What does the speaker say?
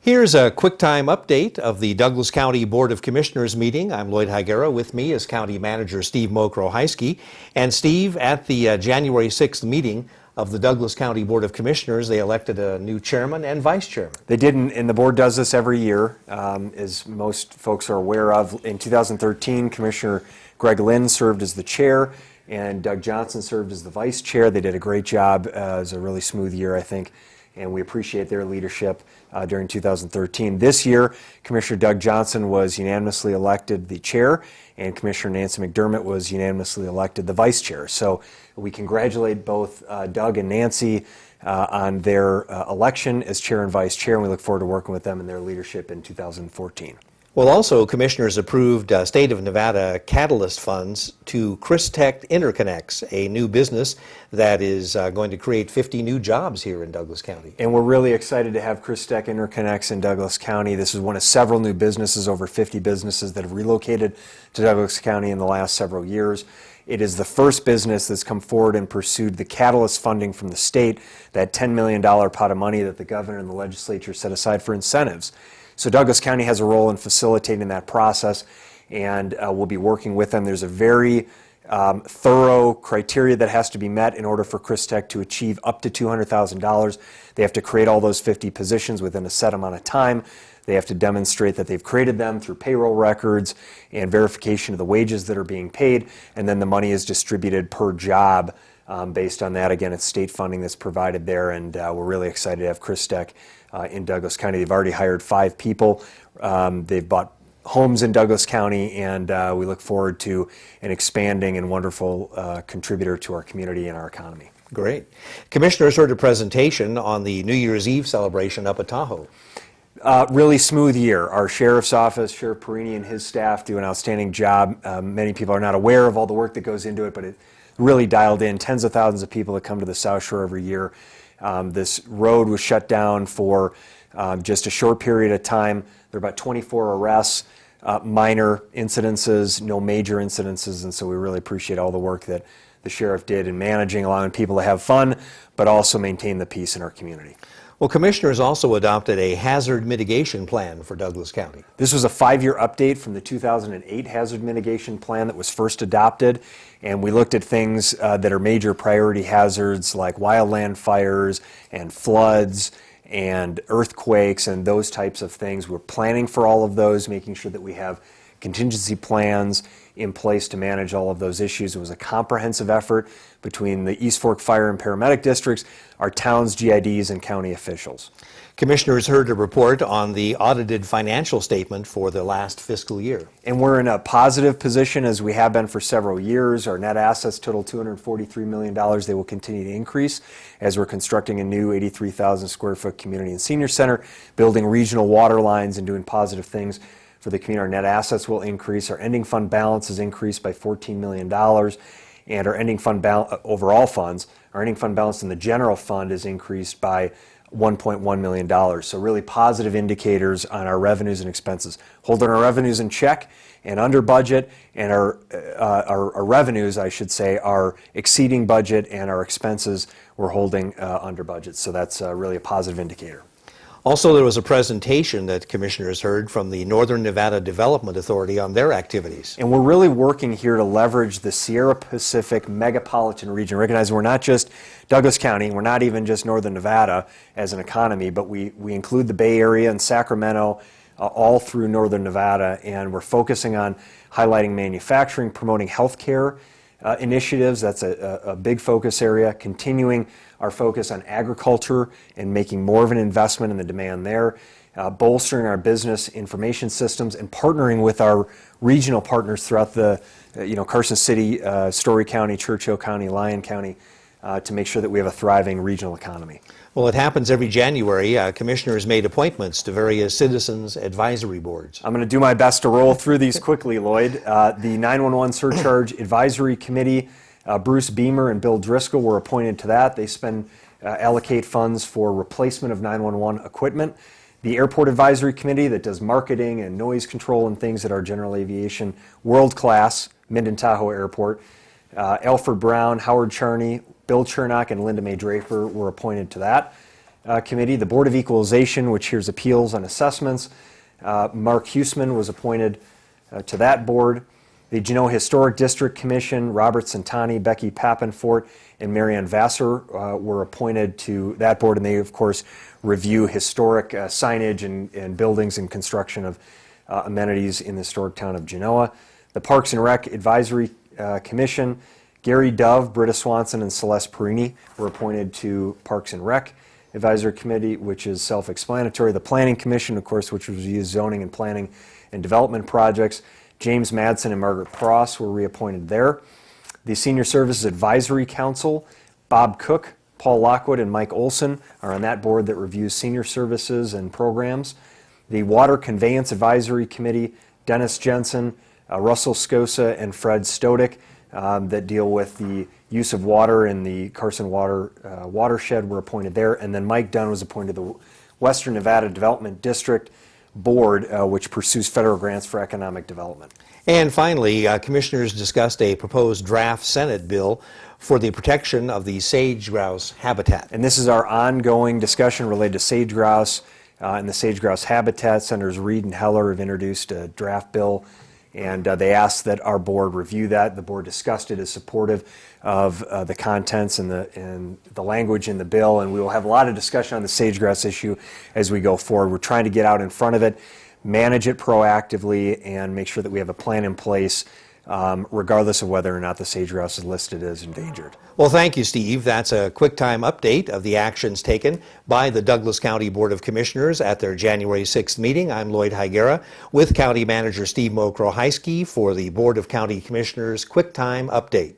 Here's a quick time update of the Douglas County Board of Commissioners meeting. I'm Lloyd Higuera. With me is County Manager Steve Mokrohysky. And Steve, at the January 6th meeting of the Douglas County Board of Commissioners, they elected a new chairman and vice chairman. They did, and the board does this every year, as most folks are aware of. In 2013, Commissioner Greg Lynn served as the chair, and Doug Johnson served as the vice chair. They did a great job. It was a really smooth year, I think, and we appreciate their leadership during 2013. This year, Commissioner Doug Johnson was unanimously elected the chair, and Commissioner Nancy McDermott was unanimously elected the vice chair. So we congratulate both Doug and Nancy on their election as chair and vice chair, and we look forward to working with them in their leadership in 2014. Well, also, commissioners approved State of Nevada catalyst funds to Chris-Tech Interconnects, a new business that is going to create 50 new jobs here in Douglas County. And we're really excited to have Chris-Tech Interconnects in Douglas County. This is one of several new businesses, over 50 businesses that have relocated to Douglas County in the last several years. It is the first business that's come forward and pursued the catalyst funding from the state, that $10 million pot of money that the governor and the legislature set aside for incentives. So Douglas County has a role in facilitating that process, and we'll be working with them. There's a very thorough criteria that has to be met in order for Chris-Tech to achieve up to $200,000. They have to create all those 50 positions within a set amount of time. They have to demonstrate that they've created them through payroll records and verification of the wages that are being paid, and then the money is distributed per job based on that. Again, it's state funding that's provided there, and we're really excited to have Chris-Tech in Douglas County. They've already hired 5 people. They've bought homes in Douglas County, and we look forward to an expanding and wonderful contributor to our community and our economy. Great. Commissioners heard a presentation on the New Year's Eve celebration up at Tahoe. Really smooth year. Our Sheriff's Office, Sheriff Perini and his staff do an outstanding job. Many people are not aware of all the work that goes into it, but it really dialed in. Tens of thousands of people that come to the South Shore every year. This road was shut down for just a short period of time. There were about 24 arrests, minor incidences, no major incidences, and so we really appreciate all the work that the sheriff did in managing, allowing people to have fun, but also maintain the peace in our community. Well, commissioners also adopted a hazard mitigation plan for Douglas County. This was a 5-year update from the 2008 hazard mitigation plan that was first adopted, and we looked at things that are major priority hazards like wildland fires and floods and earthquakes and those types of things. We're planning for all of those, making sure that we have contingency plans in place to manage all of those issues. It was a comprehensive effort between the East Fork Fire and Paramedic Districts, our towns, GIDs, and county officials. Commissioners heard a report on the audited financial statement for the last fiscal year. And we're in a positive position, as we have been for several years. Our net assets total $243 million. They will continue to increase as we're constructing a new 83,000 square foot community and senior center, building regional water lines and doing positive things for the community. Our net assets will increase. Our ending fund balance has increased by $14 million. And our ending fund overall funds, our ending fund balance in the general fund is increased by $1.1 million. So really positive indicators on our revenues and expenses. Holding our revenues in check and under budget, and our revenues, I should say, are exceeding budget, and our expenses we're holding under budget. So that's really a positive indicator. Also, there was a presentation that commissioners heard from the Northern Nevada Development Authority on their activities. And we're really working here to leverage the Sierra Pacific megapolitan region. Recognizing we're not just Douglas County, we're not even just Northern Nevada as an economy, but we include the Bay Area and Sacramento all through Northern Nevada, and we're focusing on highlighting manufacturing, promoting healthcare initiatives. That's a big focus area. Continuing our focus on agriculture and making more of an investment in the demand there. Bolstering our business information systems and partnering with our regional partners throughout the Carson City, Story County, Churchill County, Lyon County, to make sure that we have a thriving regional economy. Well, it happens every January. Commissioners made appointments to various citizens advisory boards. I'm going to do my best to roll through these quickly, Lloyd. The 911 Surcharge Advisory Committee, Bruce Beamer and Bill Driscoll were appointed to that. They allocate funds for replacement of 911 equipment. The Airport Advisory Committee that does marketing and noise control and things at our general aviation world-class Minden-Tahoe Airport. Alfred Brown, Howard Charney, Bill Chernock, and Linda Mae Draper were appointed to that. Committee, the Board of Equalization, which hears appeals on assessments. Mark Huseman was appointed to that board. The Genoa Historic District Commission, Robert Santani, Becky Pappenfort, and Marianne Vassar were appointed to that board, and they, of course, review historic signage and buildings and construction of amenities in the historic town of Genoa. The Parks and Rec Advisory Commission, Gary Dove, Britta Swanson, and Celeste Perini were appointed to Parks and Rec Advisory Committee, which is self-explanatory. The Planning Commission, of course, which reviews zoning and planning and development projects. James Madsen and Margaret Pross were reappointed there. The Senior Services Advisory Council, Bob Cook, Paul Lockwood, and Mike Olson are on that board that reviews senior services and programs. The Water Conveyance Advisory Committee, Dennis Jensen, Russell Scosa, and Fred Stodick, that deal with the use of water in the Carson watershed were appointed there. And then Mike Dunn was appointed to the Western Nevada Development District Board, which pursues federal grants for economic development. And finally, commissioners discussed a proposed draft Senate bill for the protection of the sage-grouse habitat. And this is our ongoing discussion related to sage-grouse and the sage-grouse habitat. Senators Reed and Heller have introduced a draft bill, and they asked that our board review that. The board discussed it as supportive of the contents and the language in the bill, and we will have a lot of discussion on the sage-grouse issue as we go forward. We're trying to get out in front of it, manage it proactively, and make sure that we have a plan in place regardless of whether or not the sage-grouse is listed as endangered. Well, thank you, Steve. That's a quick time update of the actions taken by the Douglas County Board of Commissioners at their January 6th meeting. I'm Lloyd Higuera with County Manager Steve Mokrow-Heiske for the Board of County Commissioners Quick Time Update.